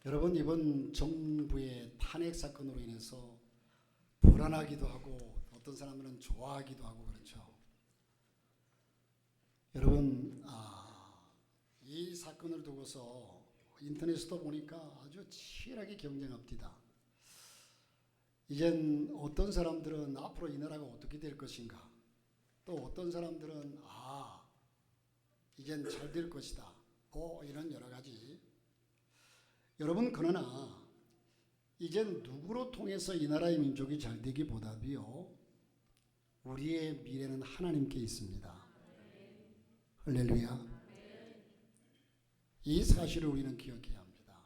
여러분, 이번 정부의 탄핵 사건으로 인해서 불안하기도 하고 어떤 사람들은 좋아하기도 하고 그렇죠. 여러분, 이 사건을 두고서 인터넷에도 보니까 아주 치열하게 경쟁합니다. 이젠 어떤 사람들은 앞으로 이 나라가 어떻게 될 것인가, 또 어떤 사람들은 이젠 잘 될 것이다, 이런 여러 가지. 여러분, 그러나 이젠 누구로 통해서 이 나라의 민족이 잘 되기보다도요, 우리의 미래는 하나님께 있습니다. 할렐루야. 이 사실을 우리는 기억해야 합니다.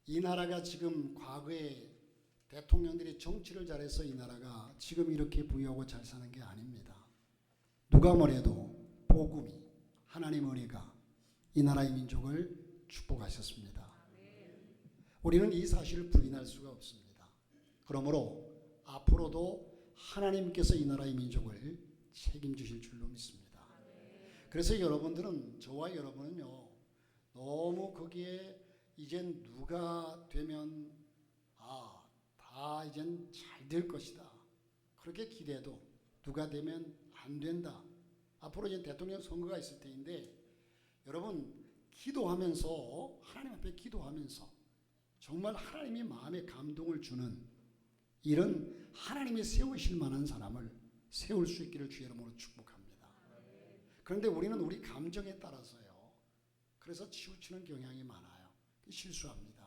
이 나라가 지금 과거에 대통령들이 정치를 잘해서 이 나라가 지금 이렇게 부유하고 잘 사는 게 아닙니다. 누가 뭐래도 복음이, 하나님의 은혜가 이 나라의 민족을 축복하셨습니다. 우리는 이 사실을 부인할 수가 없습니다. 그러므로 앞으로도 하나님께서 이 나라의 민족을 책임지실 줄로 믿습니다. 그래서 여러분들은, 저와 여러분은요, 너무 거기에 이젠 누가 되면 다 이젠 잘 될 것이다, 그렇게 기대도 누가 되면 안 된다. 앞으로 이제 대통령 선거가 있을 때인데, 여러분, 기도하면서, 하나님 앞에 기도하면서 정말 하나님이 마음에 감동을 주는 이런 하나님이 세우실 만한 사람을 세울 수 있기를 주의 이름으로 축복합니다. 그런데 우리는 우리 감정에 따라서요, 그래서 치우치는 경향이 많아요. 실수합니다.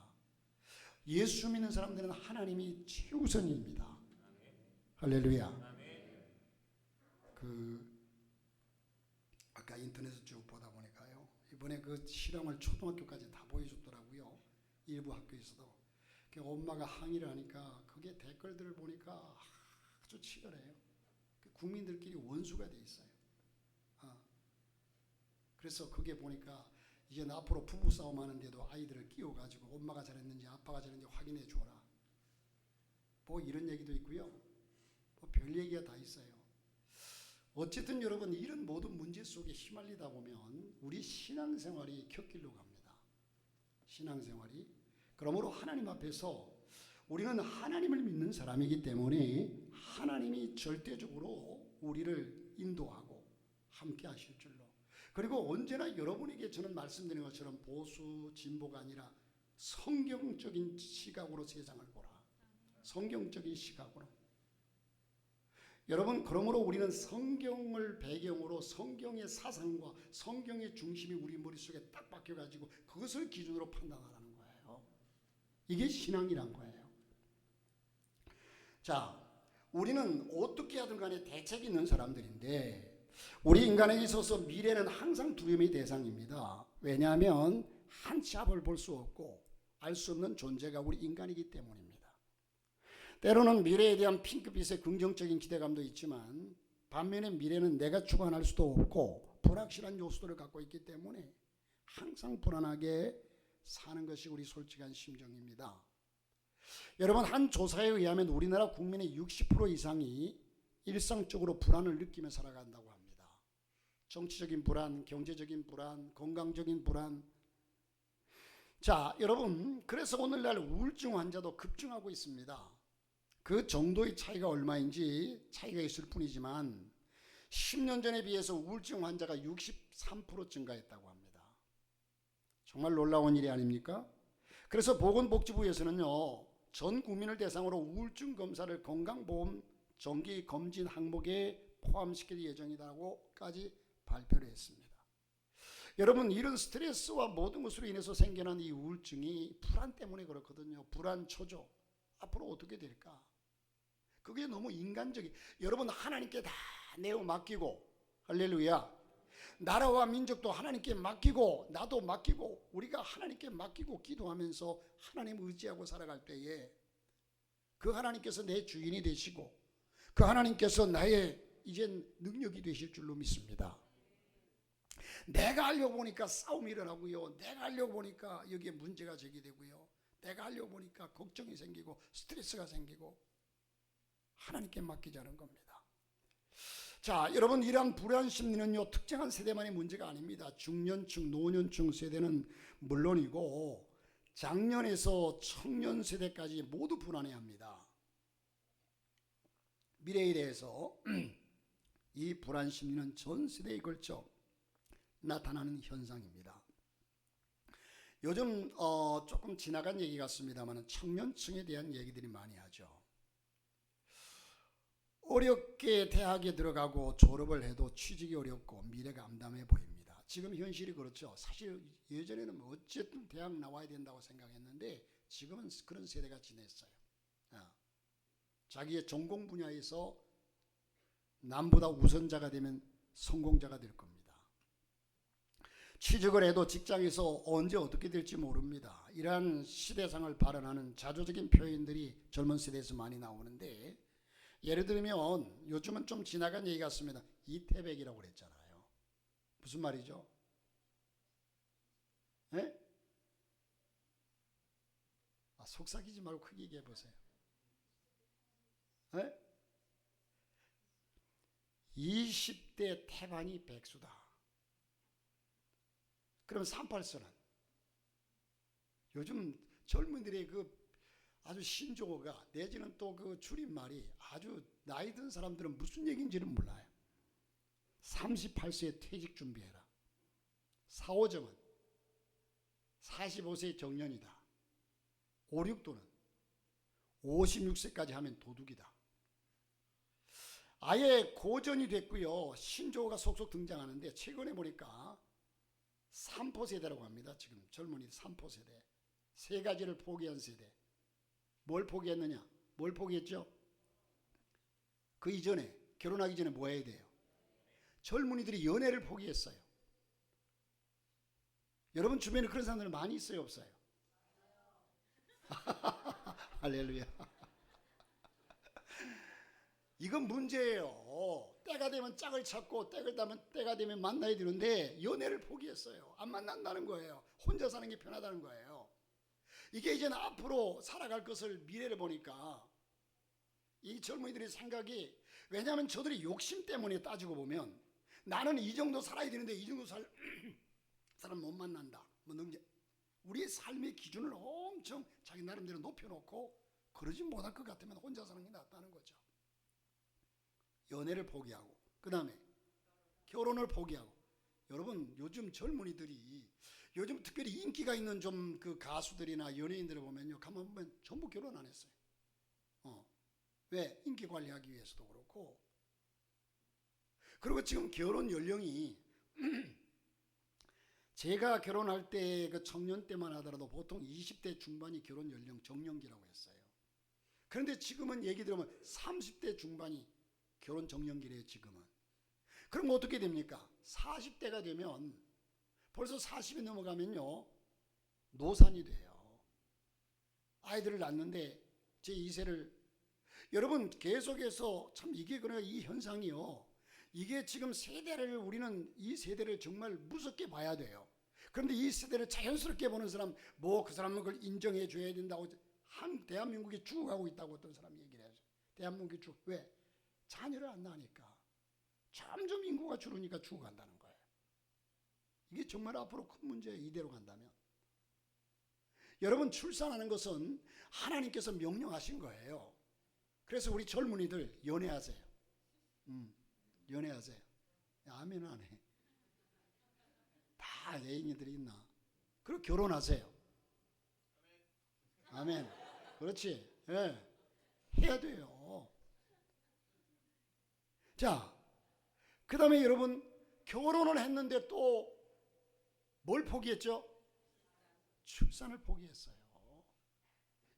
예수 믿는 사람들은 하나님이 최우선입니다. 할렐루야. 아까 인터넷을 쭉 보다 보니까요, 이번에 그 실험을 초등학교까지 다 보여줬더라고요. 일부 학교에서도. 엄마가 항의를 하니까 그게 댓글들을 보니까 아주 치열해요. 국민들끼리 원수가 돼 있어요. 그래서 그게 보니까 이제 앞으로 부부싸움 하는데도 아이들을 끼워가지고 엄마가 잘했는지 아빠가 잘했는지 확인해 줘라, 이런 얘기도 있고요. 별 얘기가 다 있어요. 어쨌든 여러분, 이런 모든 문제 속에 휘말리다 보면 우리 신앙생활이 곁길로 갑니다. 신앙생활이. 그러므로 하나님 앞에서 우리는 하나님을 믿는 사람이기 때문에 하나님이 절대적으로 우리를 인도하고 함께 하실 줄로. 그리고 언제나 여러분에게 저는 말씀드린 것처럼 보수, 진보가 아니라 성경적인 시각으로 세상을 보라. 성경적인 시각으로. 여러분, 그러므로 우리는 성경을 배경으로 성경의 사상과 성경의 중심이 우리 머릿속에 딱 박혀가지고 그것을 기준으로 판단하라는 거예요. 이게 신앙이란 거예요. 자, 우리는 어떻게 하든 간에 대책이 있는 사람들인데, 우리 인간에게 있어서 미래는 항상 두려움의 대상입니다. 왜냐하면 한 치 앞을 볼 수 없고 알 수 없는 존재가 우리 인간이기 때문입니다. 때로는 미래에 대한 핑크빛의 긍정적인 기대감도 있지만, 반면에 미래는 내가 주관할 수도 없고 불확실한 요소들을 갖고 있기 때문에 항상 불안하게 사는 것이 우리 솔직한 심정입니다. 여러분, 한 조사에 의하면 우리나라 국민의 60% 이상이 일상적으로 불안을 느끼며 살아간다고 합니다. 정치적인 불안, 경제적인 불안, 건강적인 불안. 자, 여러분, 그래서 오늘날 우울증 환자도 급증하고 있습니다. 그 정도의 차이가 얼마인지 차이가 있을 뿐이지만 10년 전에 비해서 우울증 환자가 63% 증가했다고 합니다. 정말 놀라운 일이 아닙니까? 그래서 보건복지부에서는요, 전 국민을 대상으로 우울증 검사를 건강보험 정기 검진 항목에 포함시킬 예정이라고까지 발표를 했습니다. 여러분, 이런 스트레스와 모든 것으로 인해서 생겨난 이 우울증이 불안 때문에 그렇거든요. 불안, 초조. 앞으로 어떻게 될까? 그게 너무 인간적이. 여러분, 하나님께 다 내어 맡기고, 할렐루야, 나라와 민족도 하나님께 맡기고 나도 맡기고 우리가 하나님께 맡기고 기도하면서 하나님 의지하고 살아갈 때에 그 하나님께서 내 주인이 되시고 그 하나님께서 나의 이젠 능력이 되실 줄로 믿습니다. 내가 하려고 보니까 싸움이 일어나고요, 내가 하려고 보니까 여기에 문제가 제기되고요, 내가 하려고 보니까 걱정이 생기고 스트레스가 생기고 하나님께 맡기자는 겁니다. 자, 여러분, 이러한 불안 심리는요, 특정한 세대만의 문제가 아닙니다. 중년층, 노년층 세대는 물론이고 장년에서 청년 세대까지 모두 불안해합니다. 미래에 대해서 이 불안 심리는 전 세대에 걸쳐 나타나는 현상입니다. 요즘 조금 지나간 얘기 같습니다만 청년층에 대한 얘기들이 많이 하죠. 어렵게 대학에 들어가고 졸업을 해도 취직이 어렵고 미래가 암담해 보입니다. 지금 현실이 그렇죠. 사실 예전에는 어쨌든 대학 나와야 된다고 생각했는데 지금은 그런 세대가 지냈어요. 자기의 전공 분야에서 남보다 우선자가 되면 성공자가 될 겁니다. 취직을 해도 직장에서 언제 어떻게 될지 모릅니다. 이러한 시대상을 발언하는 자조적인 표현들이 젊은 세대에서 많이 나오는데, 예를 들면 요즘은 좀 지나간 얘기 같습니다. 이태백이라고 그랬잖아요. 무슨 말이죠? 네? 속삭이지 말고 크게 얘기해 보세요. 네? 20대 태반이 백수다. 그럼 38선은 요즘 젊은들의 그 아주 신조어가 내지는 또 그 줄임말이 아주 나이 든 사람들은 무슨 얘기인지는 몰라요. 38세에 퇴직 준비해라. 4, 5점은 45세 정년이다. 5, 6도는 56세까지 하면 도둑이다. 아예 고전이 됐고요. 신조어가 속속 등장하는데 최근에 보니까 3포 세대라고 합니다. 지금 젊은이 3포 세대. 세 가지를 포기한 세대. 뭘 포기했느냐? 뭘 포기했죠? 그 이전에 결혼하기 전에 뭐 해야 돼요? 젊은이들이 연애를 포기했어요. 여러분 주변에 그런 사람들 많이 있어요, 없어요? 할렐루야. 이건 문제예요. 때가 되면 짝을 찾고 때가 되면 만나야 되는데 연애를 포기했어요. 안 만난다는 거예요. 혼자 사는 게 편하다는 거예요. 이게 이제는 앞으로 살아갈 것을 미래를 보니까 이 젊은이들의 생각이, 왜냐하면 저들이 욕심 때문에 따지고 보면 나는 이 정도 살아야 되는데 이 정도 사람 못 만난다. 우리의 삶의 기준을 엄청 자기 나름대로 높여놓고 그러지 못할 것 같으면 혼자 사는 게 낫다는 거죠. 연애를 포기하고 그 다음에 결혼을 포기하고. 여러분 요즘 젊은이들이 요즘 특별히 인기가 있는 좀 그 가수들이나 연예인들을 보면요, 가만 보면 전부 결혼 안 했어요. 왜? 인기 관리하기 위해서도 그렇고. 그리고 지금 결혼 연령이 제가 결혼할 때 그 청년 때만 하더라도 보통 20대 중반이 결혼 연령 정년기라고 했어요. 그런데 지금은 얘기 들으면 30대 중반이 결혼 정년기래요, 지금은. 그럼 어떻게 됩니까? 40대가 되면 벌써 40이 넘어가면요, 노산이 돼요. 아이들을 낳는데 제 2세를, 여러분 계속해서 참 이게 그래, 이 현상이요, 이게 지금 세대를, 우리는 이 세대를 정말 무섭게 봐야 돼요. 그런데 이 세대를 자연스럽게 보는 사람, 뭐 그 사람은 그걸 인정해 줘야 된다고, 대한민국이 죽어가고 있다고 어떤 사람이 얘기를 해요. 대한민국이 왜? 자녀를 안 낳으니까. 점점 인구가 줄으니까 죽어간다는 거예요. 이게 정말 앞으로 큰 문제예요, 이대로 간다면. 여러분 출산하는 것은 하나님께서 명령하신 거예요. 그래서 우리 젊은이들 연애하세요. 연애하세요. 아멘 안 해. 다 애인이들이 있나? 그리고 결혼하세요. 아멘. 그렇지. 예. 해야 돼요. 자, 그 다음에 여러분 결혼을 했는데 또 뭘 포기했죠? 출산을 포기했어요.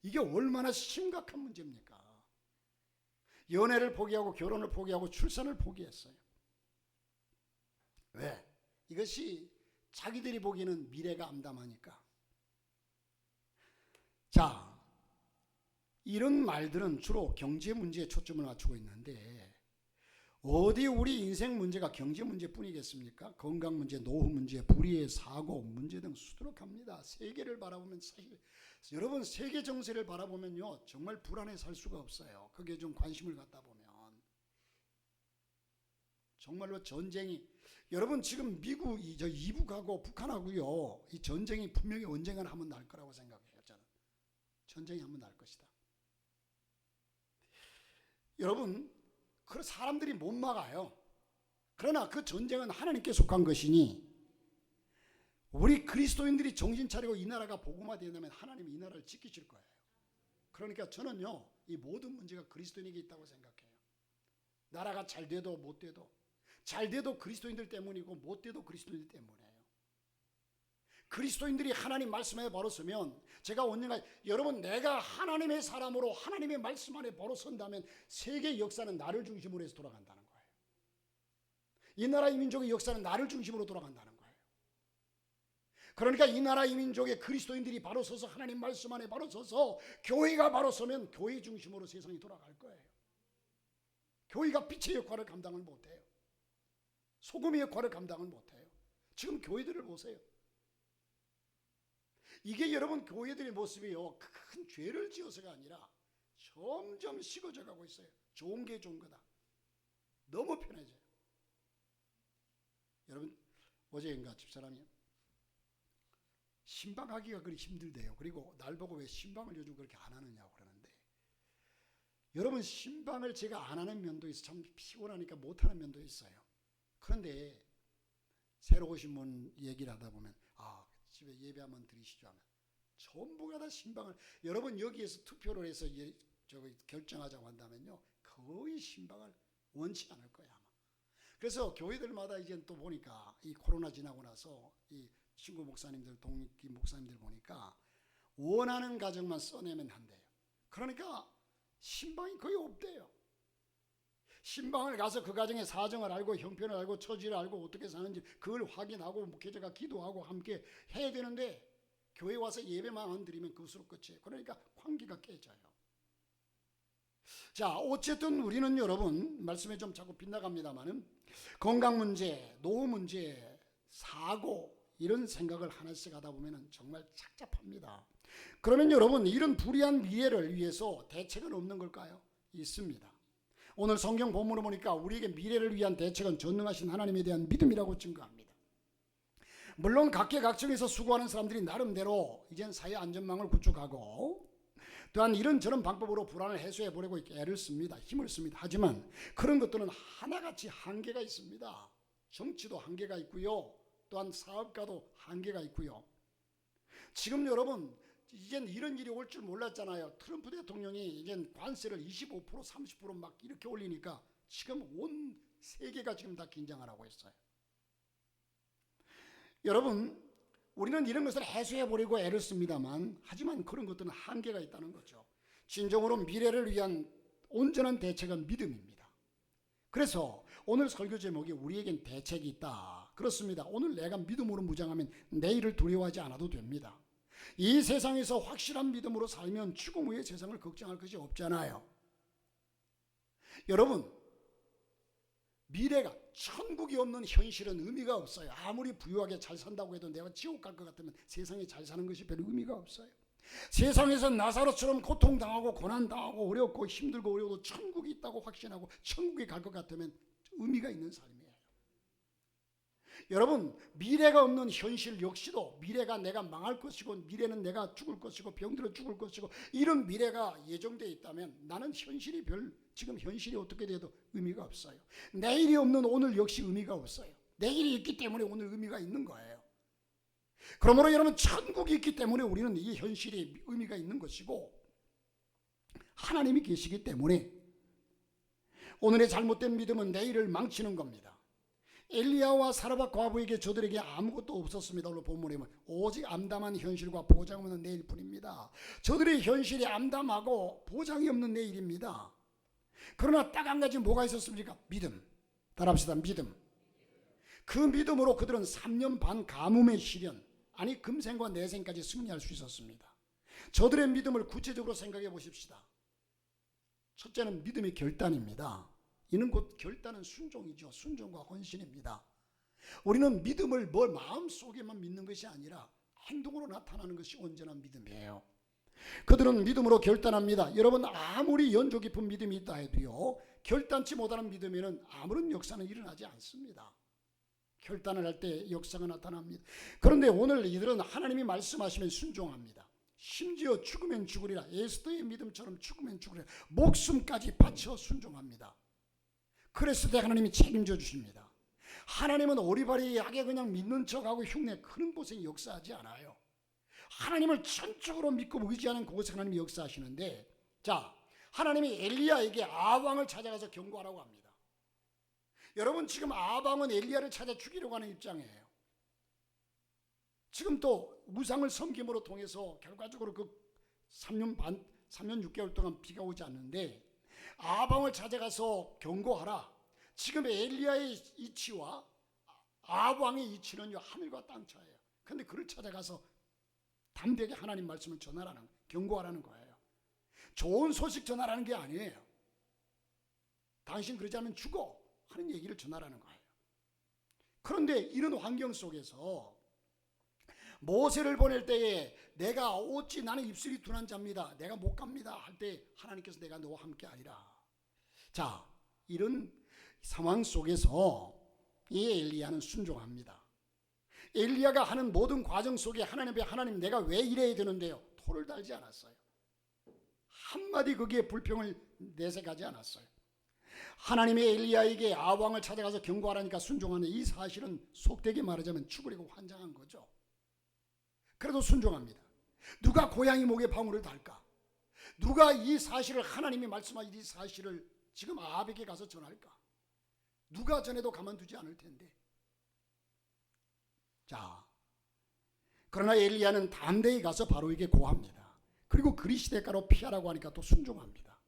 이게 얼마나 심각한 문제입니까? 연애를 포기하고 결혼을 포기하고 출산을 포기했어요. 왜? 이것이 자기들이 보기에는 미래가 암담하니까. 자, 이런 말들은 주로 경제 문제에 초점을 맞추고 있는데, 어디 우리 인생 문제가 경제 문제뿐이겠습니까? 건강 문제, 노후 문제, 불의의 사고 문제 등 수두룩합니다. 세계를 바라보면, 여러분 세계 정세를 바라보면요, 정말 불안해 살 수가 없어요. 거기에 좀 관심을 갖다 보면. 정말로 전쟁이, 여러분 지금 미국 이북하고 북한하고요, 이 전쟁이 분명히 언젠가는 한번 날 거라고 생각해요. 전쟁이 한번 날 것이다. 여러분, 그 사람들이 못 막아요. 그러나 그 전쟁은 하나님께 속한 것이니 우리 그리스도인들이 정신 차리고 이 나라가 복음화된다면 하나님이 이 나라를 지키실 거예요. 그러니까 저는요, 이 모든 문제가 그리스도인에게 있다고 생각해요. 나라가 잘 돼도 못 돼도, 잘 돼도 그리스도인들 때문이고 못 돼도 그리스도인들 때문이에요. 그리스도인들이 하나님 말씀에 바로 서면, 제가 언젠가 여러분, 내가 하나님의 사람으로 하나님의 말씀 안에 바로 선다면 세계 역사는 나를 중심으로 해서 돌아간다는 거예요. 이 나라 이 민족의 역사는 나를 중심으로 돌아간다는 거예요. 그러니까 이 나라 이 민족의 그리스도인들이 바로 서서 하나님 말씀 안에 바로 서서 교회가 바로 서면 교회 중심으로 세상이 돌아갈 거예요. 교회가 빛의 역할을 감당을 못해요. 소금의 역할을 감당을 못해요. 지금 교회들을 보세요. 이게 여러분 교회들의 모습이요, 큰 죄를 지어서가 아니라 점점 식어져 가고 있어요. 좋은 게 좋은 거다. 너무 편해져요. 여러분, 어제인가 집사람이 신방하기가 그리 힘들대요. 그리고 날 보고 왜 신방을 요즘 그렇게 안 하느냐고 그러는데, 여러분, 신방을 제가 안 하는 면도 있어. 참 피곤하니까 못 하는 면도 있어요. 그런데 새로 오신 분 얘기를 하다 보면, 집에 예배 한번 드리시죠 하면 전부가 다 신방을, 여러분 여기에서 투표를 해서 결정하자고 한다면요, 거의 신방을 원치 않을 거야 아마. 그래서 교회들마다 이제 또 보니까 이 코로나 지나고 나서 이 친구 목사님들, 동기 목사님들 보니까 원하는 가정만 써내면 한대요. 그러니까 신방이 거의 없대요. 신방을 가서 그 가정의 사정을 알고 형편을 알고 처지를 알고 어떻게 사는지 그걸 확인하고 목회자가 기도하고 함께 해야 되는데, 교회 와서 예배만 안 드리면 그것으로 끝이에요. 그러니까 관계가 깨져요. 자, 어쨌든 우리는 여러분, 말씀에 좀 자꾸 빗나갑니다만은 건강 문제, 노후 문제, 사고, 이런 생각을 하나씩 하다 보면 정말 착잡합니다. 그러면 여러분, 이런 불의한 미래를 위해서 대책은 없는 걸까요? 있습니다. 오늘 성경 본문을 보니까 우리에게 미래를 위한 대책은 전능하신 하나님에 대한 믿음이라고 증거합니다. 물론 각계각층에서 수고하는 사람들이 나름대로 이젠 사회 안전망을 구축하고 또한 이런저런 방법으로 불안을 해소해 보려고 애를 씁니다. 힘을 씁니다. 하지만 그런 것들은 하나같이 한계가 있습니다. 정치도 한계가 있고요, 또한 사업가도 한계가 있고요. 지금 여러분, 이젠 이런 일이 올 줄 몰랐잖아요. 트럼프 대통령이 이젠 관세를 25% 30% 막 이렇게 올리니까 지금 온 세계가 지금 다 긴장을 하고 있어요. 여러분, 우리는 이런 것을 해소해 보려고 애를 씁니다만, 하지만 그런 것들은 한계가 있다는 거죠. 진정으로 미래를 위한 온전한 대책은 믿음입니다. 그래서 오늘 설교 제목이 우리에겐 대책이 있다. 그렇습니다. 오늘 내가 믿음으로 무장하면 내일을 두려워하지 않아도 됩니다. 이 세상에서 확실한 믿음으로 살면 죽음 후의 세상을 걱정할 것이 없잖아요. 여러분, 미래가, 천국이 없는 현실은 의미가 없어요. 아무리 부유하게 잘 산다고 해도 내가 지옥 갈 것 같으면 세상에 잘 사는 것이 별 의미가 없어요. 세상에서 나사로처럼 고통당하고 고난당하고 어렵고 힘들고 어려워도 천국이 있다고 확신하고 천국에 갈 것 같으면 의미가 있는 삶이에요. 여러분, 미래가 없는 현실 역시도 미래가 내가 망할 것이고 미래는 내가 죽을 것이고 병들어 죽을 것이고 이런 미래가 예정되어 있다면 나는 현실이 지금 현실이 어떻게 돼도 의미가 없어요. 내일이 없는 오늘 역시 의미가 없어요. 내일이 있기 때문에 오늘 의미가 있는 거예요. 그러므로 여러분, 천국이 있기 때문에 우리는 이 현실이 의미가 있는 것이고 하나님이 계시기 때문에 오늘의 잘못된 믿음은 내일을 망치는 겁니다. 엘리야와 사르밧 과부에게 저들에게 아무것도 없었습니다. 오늘 본문에 보면 오직 암담한 현실과 보장 없는 내일뿐입니다. 저들의 현실이 암담하고 보장이 없는 내일입니다. 그러나 딱 한 가지 뭐가 있었습니까? 믿음. 따라합시다. 믿음. 그 믿음으로 그들은 3년 반 가뭄의 시련, 아니 금생과 내생까지 승리할 수 있었습니다. 저들의 믿음을 구체적으로 생각해 보십시다. 첫째는 믿음의 결단입니다. 이는 곧 결단은 순종이죠. 순종과 헌신입니다. 우리는 믿음을 마음속에만 믿는 것이 아니라 행동으로 나타나는 것이 온전한 믿음이에요. 그들은 믿음으로 결단합니다. 여러분, 아무리 연조 깊은 믿음이 있다 해도요, 결단치 못하는 믿음에는 아무런 역사는 일어나지 않습니다. 결단을 할 때 역사가 나타납니다. 그런데 오늘 이들은 하나님이 말씀하시면 순종합니다. 심지어 죽으면 죽으리라. 에스더의 믿음처럼 죽으면 죽으리라. 목숨까지 바쳐 순종합니다. 그랬을 때 하나님이 책임져 주십니다. 하나님은 오리발이하게 그냥 믿는 척하고 흉내 크는 곳에 역사하지 않아요. 하나님을 전적으로 믿고 의지하는 그곳에 하나님이 역사하시는데, 자, 하나님이 엘리야에게 아방을 찾아가서 경고하라고 합니다. 여러분, 지금 아방은 엘리야를 찾아 죽이려고 하는 입장이에요. 지금 또 우상을 섬김으로 통해서 결과적으로 그 3년 6개월 동안 비가 오지 않는데, 아방을 찾아가서 경고하라. 지금 엘리야의 이치와 아방의 이치는요, 하늘과 땅 차이에요. 그런데 그를 찾아가서 담대하게 하나님 말씀을 전하라는, 경고하라는 거예요. 좋은 소식 전하라는 게 아니에요. 당신 그러지 않으면 죽어 하는 얘기를 전하라는 거예요. 그런데 이런 환경 속에서 모세를 보낼 때에 내가 어찌 나는 입술이 둔한 자입니다. 내가 못 갑니다 할 때 하나님께서 내가 너와 함께 하리라. 자, 이런 상황 속에서 이 엘리야는 순종합니다. 엘리야가 하는 모든 과정 속에 하나님 앞에 하나님 내가 왜 이래야 되는데요? 토를 달지 않았어요. 한마디 거기에 불평을 내색하지 않았어요. 하나님이 엘리야에게 아왕을 찾아가서 경고하라니까 순종하는 이 사실은 속되게 말하자면 죽으려고 환장한 거죠. 그래도 순종합니다. 누가 고양이 목에 방울을 달까? 누가 이 사실을, 하나님이 말씀하신 이 사실을 지금 아합에게 가서 전할까? 누가 전해도 가만두지 않을 텐데. 자, 그러나 엘리야는 담대히 가서 바로에게 고합니다. 그리고 그리시대가로 피하라고 하니까 또 순종합니다.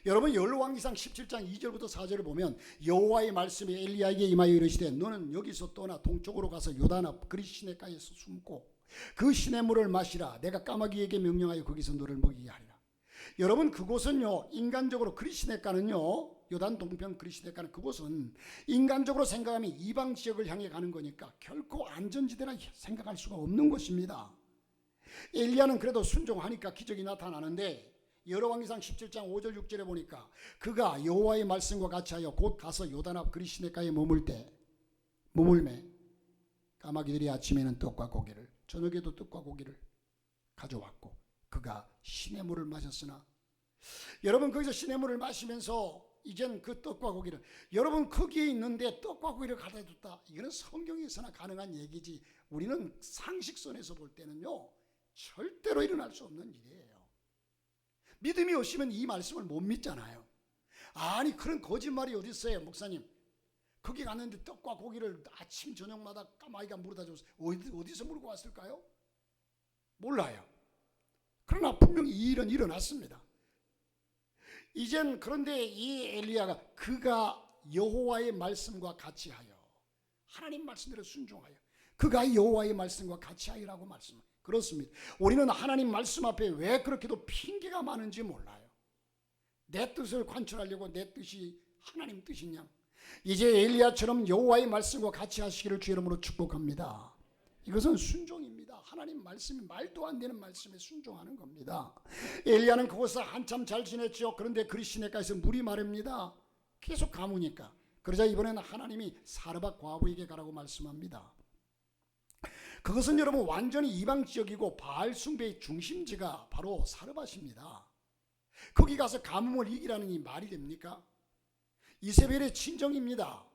여러분, 열왕기상 17장 2절부터 4절을 보면 여호와의 말씀이 엘리야에게 임하여 이르시되 너는 여기서 떠나 동쪽으로 가서 요단 앞 그리시네가에서 숨고 그 시냇물을 마시라. 내가 까마귀에게 명령하여 거기서 너를 먹이게 하리라. 여러분, 그곳은요, 인간적으로 그리시네가는요, 요단 동편 그리시네가는 그곳은 인간적으로 생각하면 이방 지역을 향해 가는 거니까 결코 안전지대라 생각할 수가 없는 곳입니다. 엘리야는 그래도 순종하니까 기적이 나타나는데 열왕기상 17장 5절 6절에 보니까 그가 여호와의 말씀과 같이 하여 곧 가서 요단 앞 그리시네가에 머물매 까마귀들이 아침에는 떡과 고기를 저녁에도 떡과 고기를 가져왔고 그가 시냇물을 마셨으나, 여러분, 거기서 시냇물을 마시면서 이젠 그 떡과 고기를, 여러분, 거기에 있는데 떡과 고기를 가져다 줬다. 이거는 성경에서나 가능한 얘기지 우리는 상식선에서 볼 때는요 절대로 일어날 수 없는 일이에요. 믿음이 없으면 이 말씀을 못 믿잖아요. 아니, 그런 거짓말이 어디 있어요, 목사님? 거기 갔는데 떡과 고기를 아침 저녁마다 까마귀가 물어다 줬어요. 어디서 물고 왔을까요? 몰라요. 그러나 분명히 이 일은 일어났습니다. 이젠 그런데 이 엘리야가 그가 여호와의 말씀과 같이 하여, 하나님 말씀대로 순종하여, 그가 여호와의 말씀과 같이 하여라고 말씀합니다. 그렇습니다. 우리는 하나님 말씀 앞에 왜 그렇게도 핑계가 많은지 몰라요. 내 뜻을 관철하려고 내 뜻이 하나님 뜻이냐. 이제 엘리야처럼 여호와의 말씀과 같이 하시기를 주 이름으로 축복합니다. 이것은 순종입니다. 하나님 말씀이 말도 안 되는 말씀에 순종하는 겁니다. 엘리야는 그곳에서 한참 잘 지냈죠. 그런데 그리시네가에서 물이 마릅니다. 계속 가무니까. 그러자 이번에는 하나님이 사르밧 과부에게 가라고 말씀합니다. 그것은 여러분 완전히 이방 지역이고 바알 숭배의 중심지가 바로 사르밧입니다. 거기 가서 가뭄을 이기라는 이 말이 됩니까? 이세벨의 친정입니다.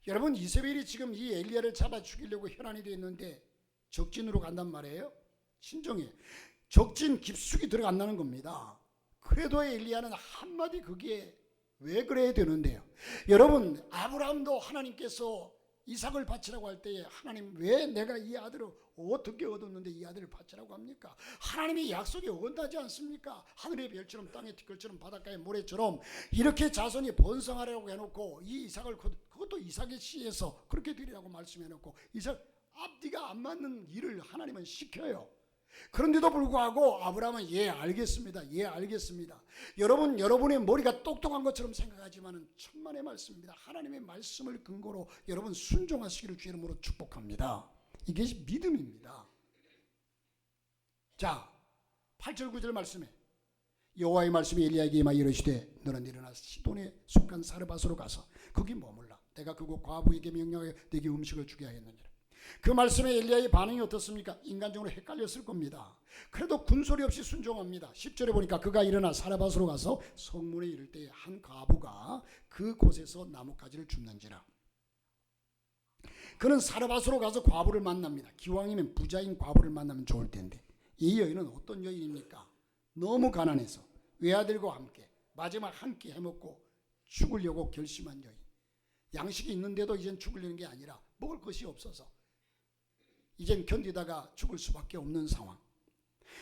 여러분, 이세벨이 지금 이 엘리야를 잡아 죽이려고 혈안이 되어 있는데 적진으로 간단 말이에요. 친정에 적진 깊숙이 들어간다는 겁니다. 그래도 엘리야는 한마디 거기에 왜 그래야 되는데요? 여러분, 아브라함도 하나님께서 이삭을 바치라고 할 때에 하나님 왜 내가 이 아들을 어떻게 얻었는데 이 아들을 바치라고 합니까? 하나님이 약속이 어긋나지 않습니까? 하늘의 별처럼 땅의 티끌처럼 바닷가의 모래처럼 이렇게 자손이 번성하라고 해놓고 이 이삭을, 그것도 이삭의 씨에서 그렇게 드리라고 말씀해놓고 이삭 앞뒤가 안 맞는 일을 하나님은 시켜요. 그런데도 불구하고 아브라함은 예 알겠습니다, 예 알겠습니다. 여러분의 머리가 똑똑한 것처럼 생각하지만 천만의 말씀입니다. 하나님의 말씀을 근거로 여러분 순종하시기를 주 이름으로 축복합니다. 이게 믿음입니다. 자, 8절 9절 말씀에 여호와의 말씀이 엘리야에게 임하여 이르시되 너는 일어나 시돈에 속한 사르밧으로 가서 거기 머물라. 내가 그곳 과부에게 명령하여 네게 음식을 주게 하였느니라. 그 말씀에 엘리야의 반응이 어떻습니까? 인간적으로 헷갈렸을 겁니다. 그래도 군소리 없이 순종합니다. 10절에 보니까 그가 일어나 사르밧으로 가서 성문에 이를 때에 한 과부가 그곳에서 나뭇가지를 줍는지라. 그는 사르밧으로 가서 과부를 만납니다. 기왕이면 부자인 과부를 만나면 좋을 텐데 이 여인은 어떤 여인입니까? 너무 가난해서 외아들과 함께 마지막 한 끼 해먹고 죽으려고 결심한 여인. 양식이 있는데도 이젠 죽으려는 게 아니라 먹을 것이 없어서 이젠 견디다가 죽을 수밖에 없는 상황.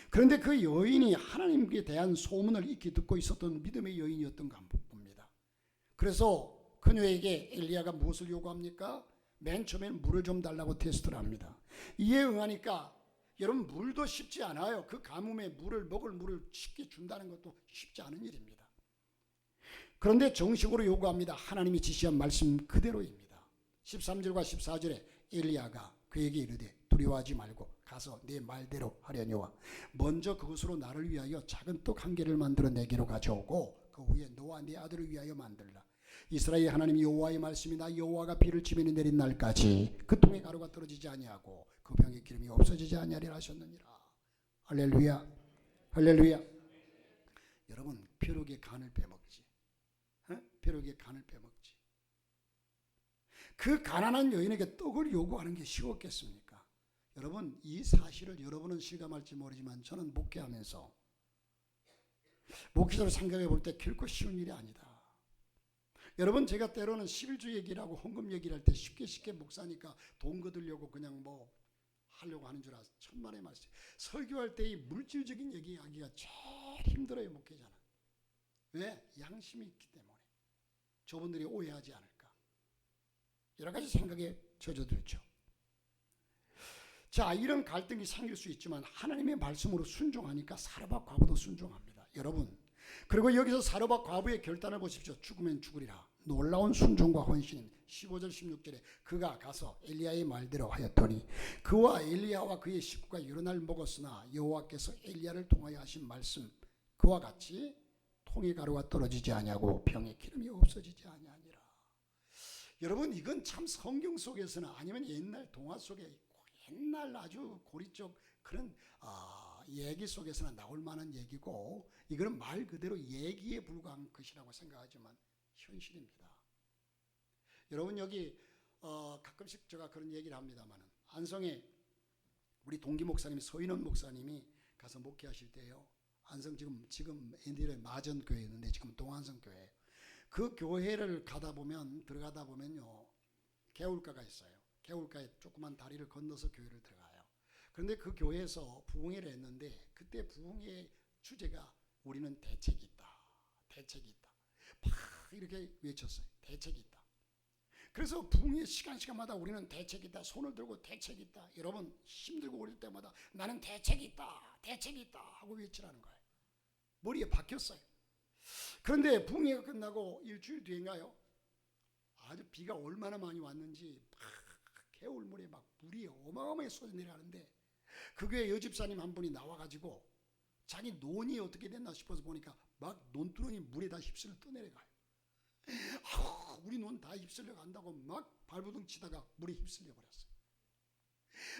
그런데 그 여인이 하나님께 대한 소문을 익히 듣고 있었던 믿음의 여인이었던가 봅니다. 그래서 그녀에게 엘리야가 무엇을 요구합니까? 맨 처음엔 물을 좀 달라고 테스트를 합니다. 이에 응하니까 여러분 물도 쉽지 않아요. 그 가뭄에 먹을 물을 쉽게 준다는 것도 쉽지 않은 일입니다. 그런데 정식으로 요구합니다. 하나님이 지시한 말씀 그대로입니다. 13절과 14절에 엘리야가 그에게 이르되 두려워하지 말고 가서 네 말대로 하려니와 먼저 그것으로 나를 위하여 작은 떡 한 개를 만들어 내게로 가져오고 그 후에 너와 네 아들을 위하여 만들라. 이스라엘 하나님 여호와의 말씀이 나 여호와가 비를 치면이 내린 날까지 그 통에 가루가 떨어지지 아니하고 그 병의 기름이 없어지지 아니하리라 하셨느니라. 할렐루야, 할렐루야. 여러분 벼룩의 간을 빼먹지. 벼룩의 간을 빼먹지. 그 가난한 여인에게 떡을 요구하는 게 쉬웠겠습니까? 여러분 이 사실을 여러분은 실감할지 모르지만 저는 목회하면서 목회자로 생각해 볼 때 결코 쉬운 일이 아니다. 여러분 제가 때로는 11조 얘기라고 헌금 얘기를 할 때 쉽게 목사니까 돈 거두려고 그냥 뭐 하려고 하는 줄 알아서 천만의 말씀. 설교할 때 이 물질적인 얘기하기가 제일 힘들어요 목회자는. 왜? 양심이 있기 때문에. 저분들이 오해하지 않을까. 여러 가지 생각에 젖어들죠. 자, 이런 갈등이 생길 수 있지만 하나님의 말씀으로 순종하니까 사르밧 과부도 순종합니다. 여러분 그리고 여기서 사르밧 과부의 결단을 보십시오. 죽으면 죽으리라. 놀라운 순종과 헌신입니다. 15절 16절에 그가 가서 엘리야의 말대로 하였더니 그와 엘리야와 그의 식구가 여러 날 먹었으나 여호와께서 엘리야를 통하여 하신 말씀 그와 같이 통의 가루가 떨어지지 아니하고 병의 기름이 없어지지 아니하니라. 여러분 이건 참 성경 속에서는 아니면 옛날 동화 속에 옛날 아주 고리적 그런 얘기 속에서는 나올 만한 얘기고 이거는 말 그대로 얘기에 불과한 것이라고 생각하지만 현실입니다. 여러분 여기 가끔씩 제가 그런 얘기를 합니다만 안성에 우리 동기 목사님 서인원 목사님이 가서 목회하실 때요. 안성 지금 엔디의 마전 교회였는데 지금 동안성 교회. 그 교회를 들어가다 보면요 개울가가 있어요. 개울가에 조그만 다리를 건너서 교회를 들어가요. 그런데 그 교회에서 부흥회를 했는데 그때 부흥회 주제가 우리는 대책이 있다. 대책이 있다. 막 이렇게 외쳤어요. 대책이 있다. 그래서 부흥회 시간마다 우리는 대책이 있다. 손을 들고 대책이 있다. 여러분 힘들고 어릴 때마다 나는 대책이 있다. 대책이 있다 하고 외치라는 거예요. 머리에 박혔어요. 그런데 부흥회가 끝나고 일주일 뒤인가요? 아주 비가 얼마나 많이 왔는지 막 개울물에 막 물이 어마어마하게 쏟아 내려가는데 그 교회 여집사님 한 분이 나와가지고 자기 논이 어떻게 됐나 싶어서 보니까 막 논두렁이 물에 다 휩쓸려 떠내려가요. 우리 논 다 휩쓸려 간다고 막 발버둥 치다가 물에 휩쓸려 버렸어요.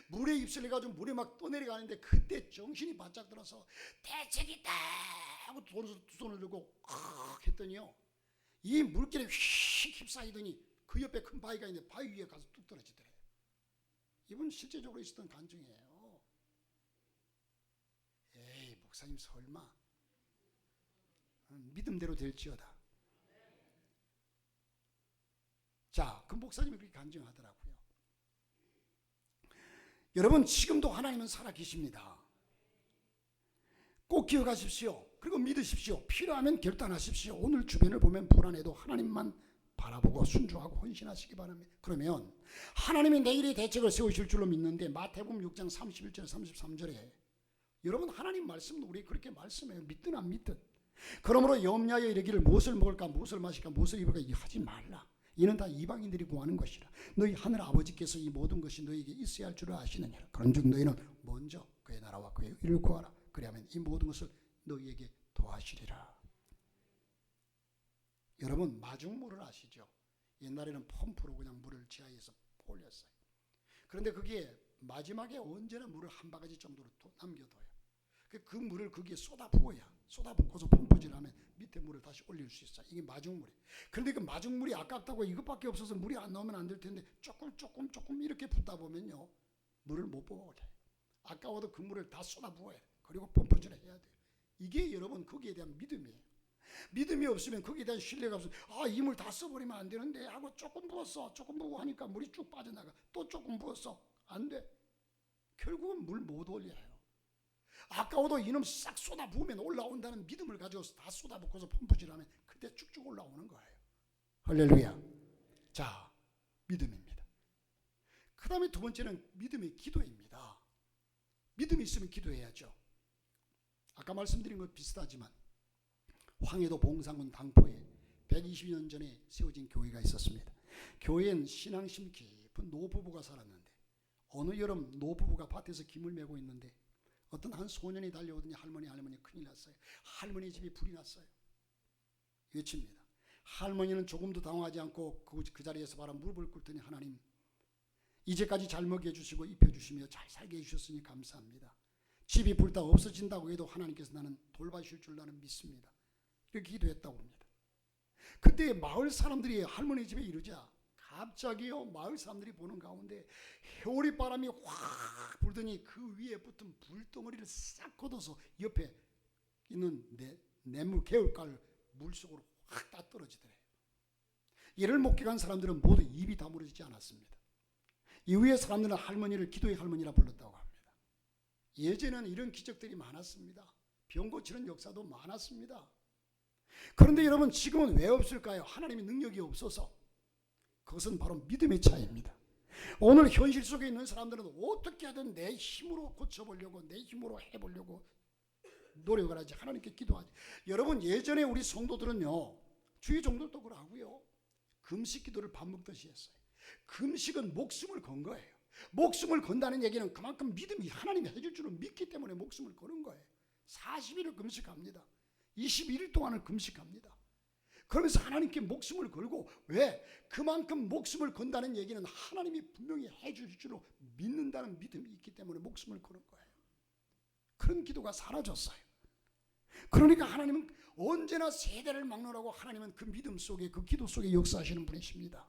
물에 휩쓸려가지고 물에 막 떠내려가는데 그때 정신이 바짝 들어서 대책 있다 하고 두 손을 들고 했더니요 이 물길에 휙 휩싸이더니 그 옆에 큰 바위가 있는데 바위 위에 가서 뚝 떨어지더래요. 이분 실제적으로 있었던 간증이에요. 에이 목사님 설마 믿음대로 될지어다. 자, 그 목사님이 그렇게 간증하더라고요. 여러분 지금도 하나님은 살아계십니다. 꼭 기억하십시오. 그리고 믿으십시오. 필요하면 결단하십시오. 오늘 주변을 보면 불안해도 하나님만 바라보고 순종하고 헌신하시기 바랍니다. 그러면 하나님이 내일의 대책을 세우실 줄로 믿는데 마태복음 6장 31절 33절에 여러분 하나님 말씀도 우리 그렇게 말씀해요. 믿든 안 믿든. 그러므로 염려하여 이르기를 무엇을 먹을까 무엇을 마실까 무엇을 입을까 하지 말라. 이는 다 이방인들이 구하는 것이라. 너희 하늘 아버지께서 이 모든 것이 너희에게 있어야 할 줄을 아시느니라. 그런즉 너희는 먼저 그의 나라와 그의 의를 구하라. 그리하면 이 모든 것을 너희에게 더하시리라. 여러분 마중물을 아시죠? 옛날에는 펌프로 그냥 물을 지하에서 올렸어요. 그런데 그게 마지막에 언제나 물을 한 바가지 정도로 남겨둬요. 그 물을 거기에 쏟아부어야, 쏟아붓고서 펌프질하면 밑에 물을 다시 올릴 수 있어요. 이게 마중물이에요. 그런데 그 마중물이 아깝다고 이것밖에 없어서 물이 안 나오면 안 될 텐데 조금 이렇게 붓다 보면요, 물을 못 부어오게. 아까워도 그 물을 다 쏟아부어야 돼. 그리고 펌프질을 해야 돼요. 이게 여러분 거기에 대한 믿음이에요. 믿음이 없으면 거기에 대한 신뢰가 없으면 이 물 다 써버리면 안 되는데 하고 조금 부었어. 조금 부고 하니까 물이 쭉 빠져나가. 또 조금 부었어. 안 돼. 결국은 물 못 올려요. 아까워도 이놈 싹 쏟아 부으면 올라온다는 믿음을 가지고 다 쏟아 붓고서 펌프질하면 그때 쭉쭉 올라오는 거예요. 할렐루야. 자, 믿음입니다. 그 다음에 두 번째는 믿음의 기도입니다. 믿음이 있으면 기도해야죠. 아까 말씀드린 것 비슷하지만 황해도 봉상군 당포에 120년 전에 세워진 교회가 있었습니다. 교회엔 신앙심 깊은 노부부가 살았는데 어느 여름 노부부가 밭에서 김을 메고 있는데 어떤 한 소년이 달려오더니 할머니 큰일 났어요. 할머니 집이 불이 났어요. 외칩니다. 할머니는 조금도 당황하지 않고 그 자리에서 바로 무릎을 꿇더니 하나님, 이제까지 잘 먹여 주시고 입혀 주시며 잘 살게 해주셨으니 감사합니다. 집이 불다 없어진다고 해도 하나님께서 나는 돌봐주실 줄 나는 믿습니다. 이렇게 기도했다고 합니다. 그때 마을 사람들이 할머니 집에 이르자 갑자기요, 마을 사람들이 보는 가운데 해오리 바람이 확 불더니 그 위에 붙은 불덩어리를 싹 걷어서 옆에 있는 냇물 개울가를 물속으로 확 다 떨어지더래요. 이를 목격한 사람들은 모두 입이 다물어지지 않았습니다. 이후에 사람들은 할머니를 기도의 할머니라 불렀다고 합니다. 예전에는 이런 기적들이 많았습니다. 병 고치는 역사도 많았습니다. 그런데 여러분, 지금은 왜 없을까요? 하나님의 능력이 없어서. 그것은 바로 믿음의 차이입니다. 오늘 현실 속에 있는 사람들은 어떻게 하든 내 힘으로 고쳐보려고, 내 힘으로 해보려고 노력을 하지, 하나님께 기도하지. 여러분, 예전에 우리 성도들은요, 주의 종들도 그러고요, 금식 기도를 밥 먹듯이 했어요. 금식은 목숨을 건 거예요. 목숨을 건다는 얘기는 그만큼 믿음이 하나님이 해줄 줄을 믿기 때문에 목숨을 거는 거예요. 40일을 금식합니다. 21일 동안을 금식합니다. 그러면서 하나님께 목숨을 걸고, 왜? 그만큼 목숨을 건다는 얘기는 하나님이 분명히 해줄 줄로 믿는다는 믿음이 있기 때문에 목숨을 거는 거예요. 그런 기도가 사라졌어요. 그러니까 하나님은 언제나 세대를 막론하고 하나님은 그 믿음 속에, 그 기도 속에 역사하시는 분이십니다.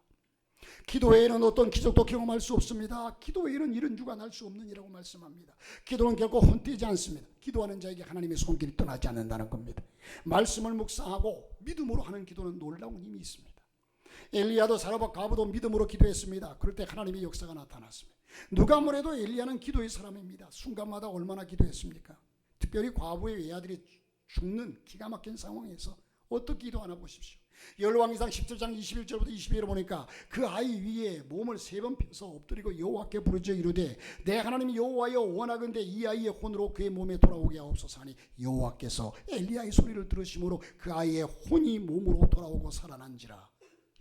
기도 외에는 어떤 기적도 경험할 수 없습니다. 기도 외에는 이런 유가 날 수 없는 이라고 말씀합니다. 기도는 결코 헛되지 않습니다. 기도하는 자에게 하나님의 손길이 떠나지 않는다는 겁니다. 말씀을 묵상하고 믿음으로 하는 기도는 놀라운 힘이 있습니다. 엘리야도 사라밧 과부도 믿음으로 기도했습니다. 그럴 때 하나님의 역사가 나타났습니다. 누가 뭐래도 엘리야는 기도의 사람입니다. 순간마다 얼마나 기도했습니까? 특별히 과부의 외아들이 죽는 기가 막힌 상황에서 어떻게 기도하나 보십시오. 열왕기상 17장 21절부터 22절을 보니까 그 아이 위에 몸을 3번 펴서 엎드리고 여호와께 부르짖어 이르되 내 하나님 여호와여, 원하건대 이 아이의 혼으로 그의 몸에 돌아오게 하옵소서 하니 여호와께서 엘리야의 소리를 들으심으로 그 아이의 혼이 몸으로 돌아오고 살아난지라.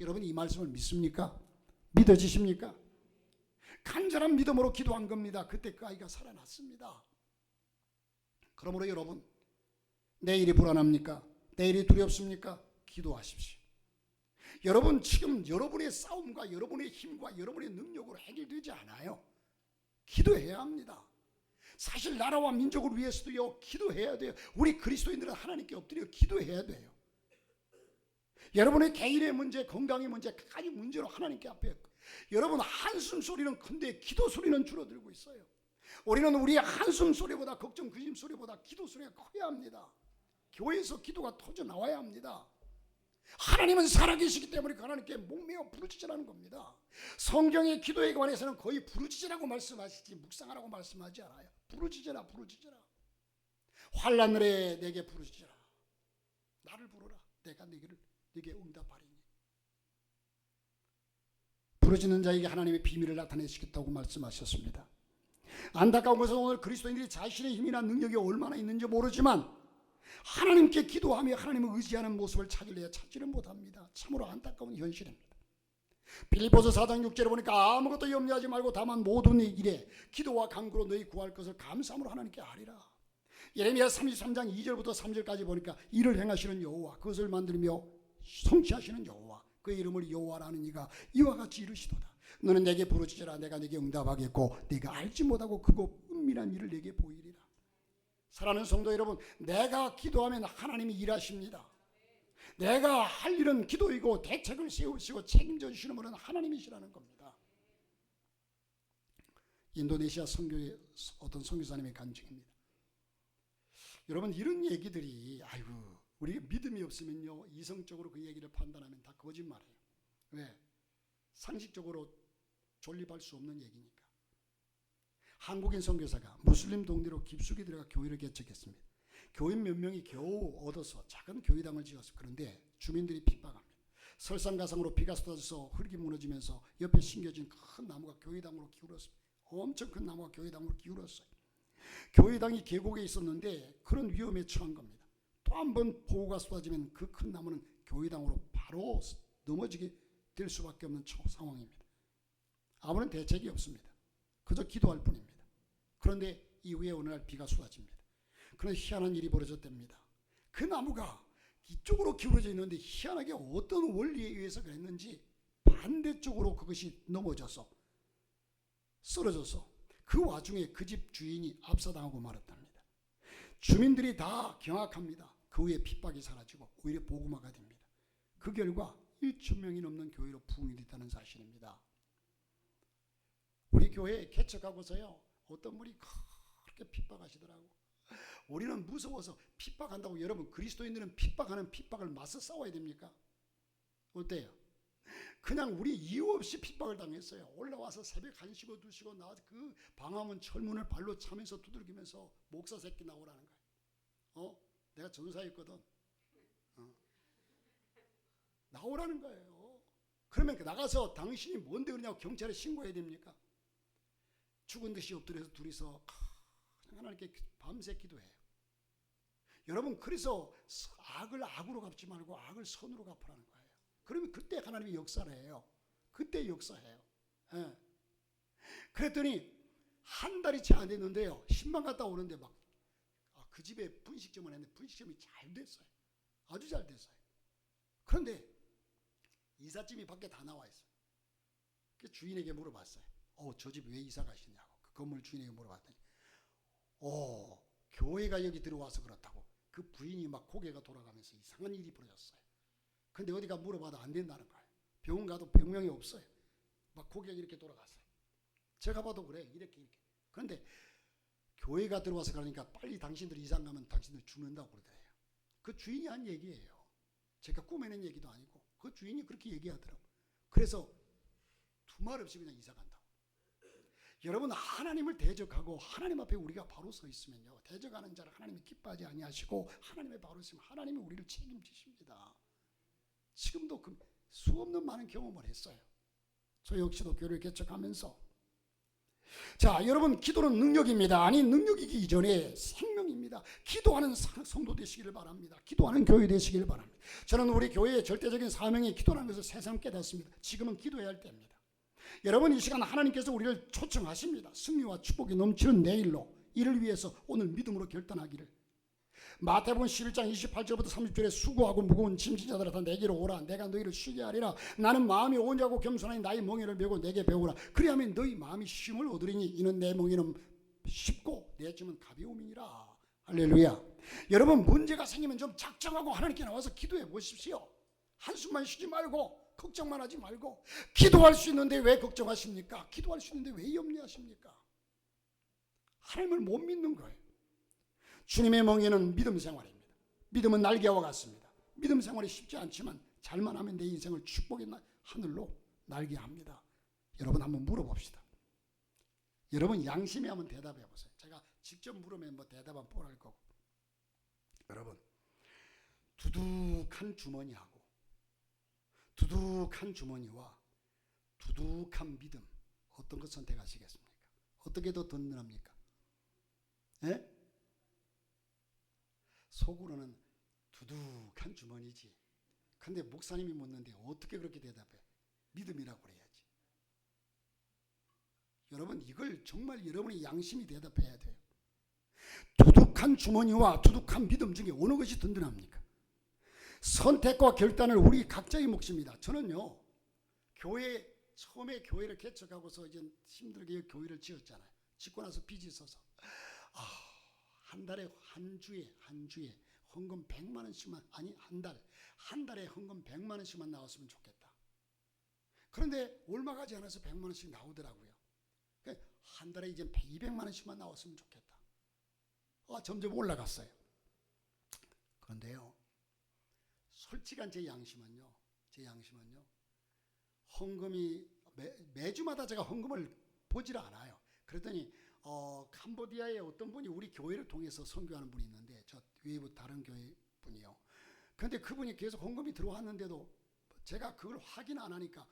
여러분, 이 말씀을 믿습니까? 믿어지십니까? 간절한 믿음으로 기도한 겁니다. 그때 그 아이가 살아났습니다. 그러므로 여러분, 내일이 불안합니까? 내일이 두렵습니까? 기도하십시오. 여러분, 지금 여러분의 싸움과 여러분의 힘과 여러분의 능력으로 해결되지 않아요. 기도해야 합니다. 사실 나라와 민족을 위해서도요, 기도해야 돼요. 우리 그리스도인들은 하나님께 엎드려 기도해야 돼요. 여러분의 개인의 문제, 건강의 문제, 가지 문제로 하나님께 앞에, 여러분 한숨 소리는 큰데 기도 소리는 줄어들고 있어요. 우리는 우리의 한숨 소리보다, 걱정 근심 소리보다 기도 소리가 커야 합니다. 교회에서 기도가 터져 나와야 합니다. 하나님은 살아계시기 때문에 하나님께 목매어 부르짖으라는 겁니다. 성경의 기도에 관해서는 거의 부르짖으라고 말씀하시지 묵상하라고 말씀하지 않아요. 부르짖으라, 부르짖으라. 환난날에 내게 부르짖으라. 나를 부르라. 내가 네게 응답하리니. 부르짖는 자에게 하나님의 비밀을 나타내시겠다고 말씀하셨습니다. 안타까운 것은 오늘 그리스도인들이 자신의 힘이나 능력이 얼마나 있는지 모르지만 하나님께 기도하며 하나님을 의지하는 모습을 찾으려 찾지는 못합니다. 참으로 안타까운 현실입니다. 빌립보서 4장 6절에 보니까 아무것도 염려하지 말고 다만 모든 일에 기도와 간구로 너희 구할 것을 감사함으로 하나님께 아뢰라. 예레미야 33장 2절부터 3절까지 보니까 이를 행하시는 여호와, 그것을 만들며 성취하시는 여호와, 그의 이름을 여호와라는 이가 이와 같이 이르시도다. 너는 내게 부르짖으라 내가 내게 응답하겠고 네가 알지 못하고 크고 은밀한 일을 내게 보이리라. 사랑하는 성도 여러분, 내가 기도하면 하나님이 일하십니다. 내가 할 일은 기도이고 대책을 세우시고 책임져 주시는 분은 하나님이시라는 겁니다. 인도네시아 선교의 어떤 선교사님의 간증입니다. 여러분, 이런 얘기들이 아이고 우리가 믿음이 없으면요 이성적으로 그 얘기를 판단하면 다 거짓말이에요. 왜? 상식적으로 존립할 수 없는 얘기니까. 한국인 선교사가 무슬림 동네로 깊숙이 들어가 교회를 개척했습니다. 교인 몇 명이 겨우 얻어서 작은 교회당을 지었어요. 그런데 주민들이 핍박합니다. 설상가상으로 비가 쏟아져서 흙이 무너지면서 옆에 심겨진 큰 나무가 교회당으로 기울었습니다. 엄청 큰 나무가 교회당으로 기울었어요. 교회당이 계곡에 있었는데 그런 위험에 처한 겁니다. 또 한 번 폭우가 쏟아지면 그 큰 나무는 교회당으로 바로 넘어지게 될 수밖에 없는 상황입니다. 아무런 대책이 없습니다. 그저 기도할 뿐입니다. 그런데 이후에 어느 날 비가 쏟아집니다. 그런데 희한한 일이 벌어졌답니다. 그 나무가 이쪽으로 기울어져 있는데 희한하게 어떤 원리에 의해서 그랬는지 반대쪽으로 그것이 넘어져서 쓰러져서 그 와중에 그 집 주인이 압사당하고 말았답니다. 주민들이 다 경악합니다. 그 후에 핍박이 사라지고 오히려 복음화가 됩니다. 그 결과 1,000명이 넘는 교회로 부흥이 됐다는 사실입니다. 우리 교회에 개척하고서요 어떤 분이 그렇게 핍박하시더라고. 우리는 무서워서 핍박한다고. 여러분, 그리스도인들은 핍박하는 핍박을 맞서 싸워야 됩니까? 어때요? 그냥 우리 이유 없이 핍박을 당했어요. 올라와서 새벽 1시고 2시고 나와서 그 방화문 철문을 발로 차면서 두들기면서 목사 새끼 나오라는 거예요. 내가 전사였거든. 나오라는 거예요. 그러면 나가서 당신이 뭔데 그러냐고 경찰에 신고해야 됩니까? 죽은 듯이 엎드려서 둘이서 하나님께 밤새 기도해요. 여러분, 그래서 악을 악으로 갚지 말고 악을 선으로 갚으라는 거예요. 그러면 그때 하나님이 역사를 해요. 그때 역사해요. 예. 그랬더니 한 달이 채 안 됐는데요. 신방 갔다 오는데 막 그 집에 분식점을 했는데 분식점이 잘 됐어요. 아주 잘 됐어요. 그런데 이삿짐이 밖에 다 나와 있어요. 그 주인에게 물어봤어요. 저 집 왜 이사 가시냐고. 그 건물 주인에게 물어봤더니 교회가 여기 들어와서 그렇다고. 그 부인이 막 고개가 돌아가면서 이상한 일이 벌어졌어요. 근데 어디가 물어봐도 안 된다는 거예요. 병원 가도 병명이 없어요. 막 고개가 이렇게 돌아갔어요. 제가 봐도 그래. 이렇게. 그런데 교회가 들어와서 그러니까 빨리 당신들 이사 가면 당신들 죽는다고 그러더래요. 그 주인이 한 얘기예요. 제가 꾸며낸 얘기도 아니고 그 주인이 그렇게 얘기하더라고요. 그래서 두말 없이 그냥 이사 간다고. 여러분, 하나님을 대적하고 하나님 앞에 우리가 바로 서 있으면요, 대적하는 자를 하나님이 기뻐하지 아니하시고 하나님의 바로 있으면 하나님이 우리를 책임지십니다. 지금도 그 수없는 많은 경험을 했어요. 저 역시도 교회를 개척하면서. 자, 여러분, 기도는 능력입니다. 아니, 능력이기 이전에 생명입니다. 기도하는 성도 되시기를 바랍니다. 기도하는 교회 되시기를 바랍니다. 저는 우리 교회의 절대적인 사명이 기도라는 것을 새삼 깨닫습니다. 지금은 기도해야 할 때입니다. 여러분, 이 시간 하나님께서 우리를 초청하십니다. 승리와 축복이 넘치는 내일로, 이를 위해서 오늘 믿음으로 결단하기를. 마태복음 11장 28절부터 30절에 수고하고 무거운 짐진 자들아 다 내게로 오라. 내가 너희를 쉬게 하리라. 나는 마음이 온유하고 겸손하니 나의 멍에를 메고 내게 배우라. 그리하면 너희 마음이 쉼을 얻으리니 이는 내 멍에는 쉽고 내 짐은 가벼움이니라. 할렐루야. 여러분, 문제가 생기면 좀 작정하고 하나님께 나와서 기도해 보십시오. 한숨만 쉬지 말고 걱정만 하지 말고. 기도할 수 있는데 왜 걱정하십니까? 기도할 수 있는데 왜 염려하십니까? 하나님을 못 믿는 거예요. 주님의 멍에는 믿음 생활입니다. 믿음은 날개와 같습니다. 믿음 생활이 쉽지 않지만 잘만 하면 내 인생을 축복의 하늘로 날게 합니다. 여러분, 한번 물어봅시다. 여러분, 양심에 한번 대답해 보세요. 제가 직접 물으면 뭐 대답은 뻔할 거고. 여러분, 두둑한 주머니하고 두둑한 주머니와 두둑한 믿음, 어떤 것 선택하시겠습니까? 어떻게 더 든든합니까? 예? 속으로는 두둑한 주머니지. 근데 목사님이 묻는데 어떻게 그렇게 대답해? 믿음이라고 그래야지. 여러분, 이걸 정말 여러분의 양심이 대답해야 돼요. 두둑한 주머니와 두둑한 믿음 중에 어느 것이 든든합니까? 선택과 결단을 우리 각자의 몫입니다. 저는요, 교회 처음에 교회를 개척하고서 이제 힘들게 교회를 지었잖아요. 짓고 나서 빚이 있어서 한 달에 한 주에 헌금 100만 원씩만, 아니 한 달에 헌금 100만 원씩만 나왔으면 좋겠다. 그런데 얼마 가지 않아서 100만 원씩 나오더라고요. 한 달에 이제 200만 원씩만 나왔으면 좋겠다. 점점 올라갔어요. 그런데요, 솔직한 제 양심은요, 헌금이 매주마다 제가 헌금을 보질 않아요. 그랬더니 캄보디아의 어떤 분이 우리 교회를 통해서 선교하는 분이 있는데, 저 외부 다른 교회 분이요. 그런데 그분이 계속 헌금이 들어왔는데도 제가 그걸 확인 안 하니까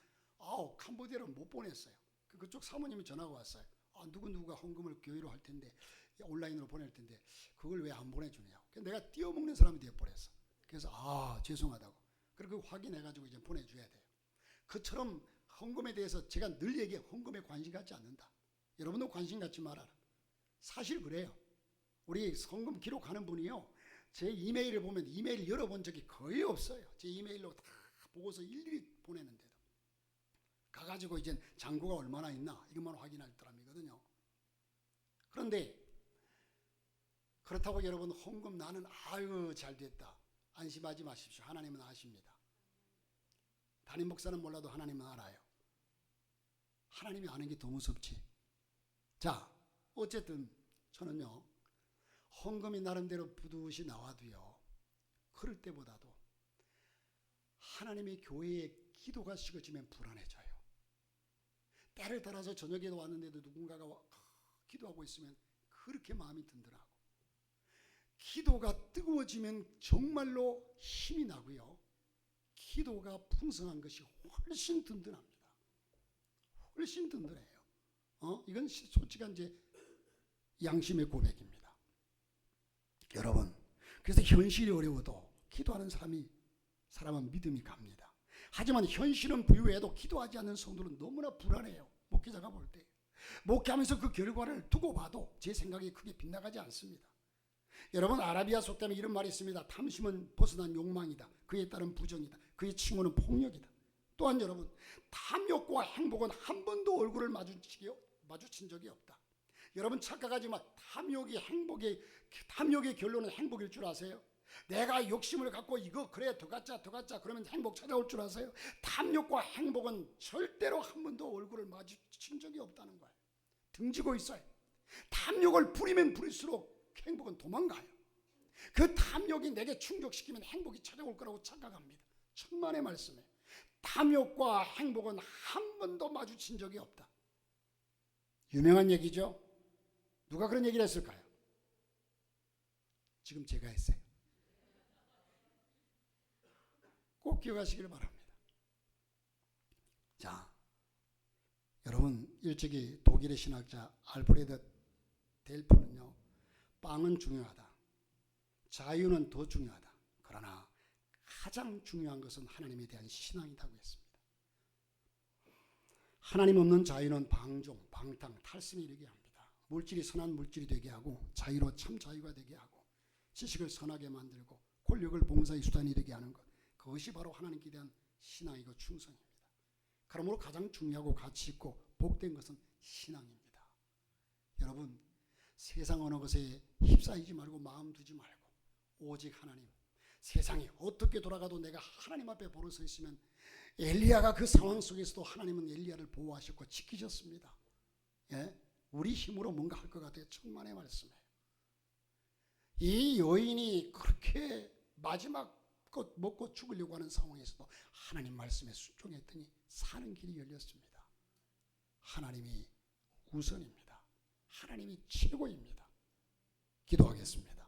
캄보디아를 못 보냈어요. 그쪽 사모님이 전화가 왔어요. 누구누구가 헌금을 교회로 할 텐데, 온라인으로 보낼 텐데 그걸 왜 안 보내주냐고. 내가 띄어먹는 사람이 되어버렸어. 그래서 죄송하다고. 그리고 확인해가지고 이제 보내줘야 돼요. 그처럼 헌금에 대해서 제가 늘 얘기해. 헌금에 관심 갖지 않는다. 여러분도 관심 갖지 말아라. 사실 그래요. 우리 헌금 기록하는 분이요, 제 이메일을 보면 이메일 열어본 적이 거의 없어요. 제 이메일로 다 보고서 일일이 보내는데도 가가지고 이제 잔고가 얼마나 있나 이것만 확인할 사람이거든요. 그런데 그렇다고 여러분 헌금 나는 잘됐다 안심하지 마십시오. 하나님은 아십니다. 담임 목사는 몰라도 하나님은 알아요. 하나님이 아는 게 더 무섭지. 자, 어쨌든 저는요, 헌금이 나름대로 부두시 나와도요, 그럴 때보다도 하나님의 교회에 기도가 식어지면 불안해져요. 때를 따라서 저녁에도 왔는데도 누군가가 기도하고 있으면 그렇게 마음이 든든하고, 기도가 뜨거워지면 정말로 힘이 나고요, 기도가 풍성한 것이 훨씬 든든합니다. 훨씬 든든해요. 이건 솔직한 제 양심의 고백입니다. 여러분, 그래서 현실이 어려워도 기도하는 사람은 믿음이 갑니다. 하지만 현실은 부유해도 기도하지 않는 성도는 너무나 불안해요. 목회자가 볼 때. 목회하면서 그 결과를 두고 봐도 제 생각이 크게 빗나가지 않습니다. 여러분, 아라비아 속담에 이런 말이 있습니다. 탐심은 벗어난 욕망이다. 그에 따른 부정이다. 그의 칭호는 폭력이다. 또한 여러분, 탐욕과 행복은 한 번도 얼굴을 마주친 적이 없다. 여러분 착각하지 마. 탐욕의 결론은 행복일 줄 아세요? 내가 욕심을 갖고 이거 그래 더 갖자 그러면 행복 찾아올 줄 아세요? 탐욕과 행복은 절대로 한 번도 얼굴을 마주친 적이 없다는 거예요. 등지고 있어요. 탐욕을 부리면 부릴수록 행복은 도망가요. 그 탐욕이 내게 충족시키면 행복이 찾아올 거라고 착각합니다. 천만의 말씀에 탐욕과 행복은 한 번도 마주친 적이 없다. 유명한 얘기죠. 누가 그런 얘기를 했을까요? 지금 제가 했어요. 꼭 기억하시길 바랍니다. 자, 여러분, 일찍이 독일의 신학자 알프레드 델프는요, 빵은 중요하다, 자유는 더 중요하다, 그러나 가장 중요한 것은 하나님에 대한 신앙이라고 했습니다. 하나님 없는 자유는 방종, 방탕, 탈승에 이르게 합니다. 물질이 선한 물질이 되게 하고, 자유로 참 자유가 되게 하고, 지식을 선하게 만들고, 권력을 봉사의 수단이 되게 하는 것, 그것이 바로 하나님께 대한 신앙이고 충성입니다. 그러므로 가장 중요하고 가치 있고 복된 것은 신앙입니다. 여러분, 세상 어느 것에 휩싸이지 말고 마음 두지 말고 오직 하나님, 세상이 어떻게 돌아가도 내가 하나님 앞에 보러 서 있으면, 엘리야가 그 상황 속에서도 하나님은 엘리야를 보호하셨고 지키셨습니다. 예? 우리 힘으로 뭔가 할 것 같아요. 천만의 말씀이에요. 이 여인이 그렇게 마지막 것 먹고 죽으려고 하는 상황에서도 하나님 말씀에 순종했더니 사는 길이 열렸습니다. 하나님이 우선입니다. 하나님이 최고입니다. 기도하겠습니다.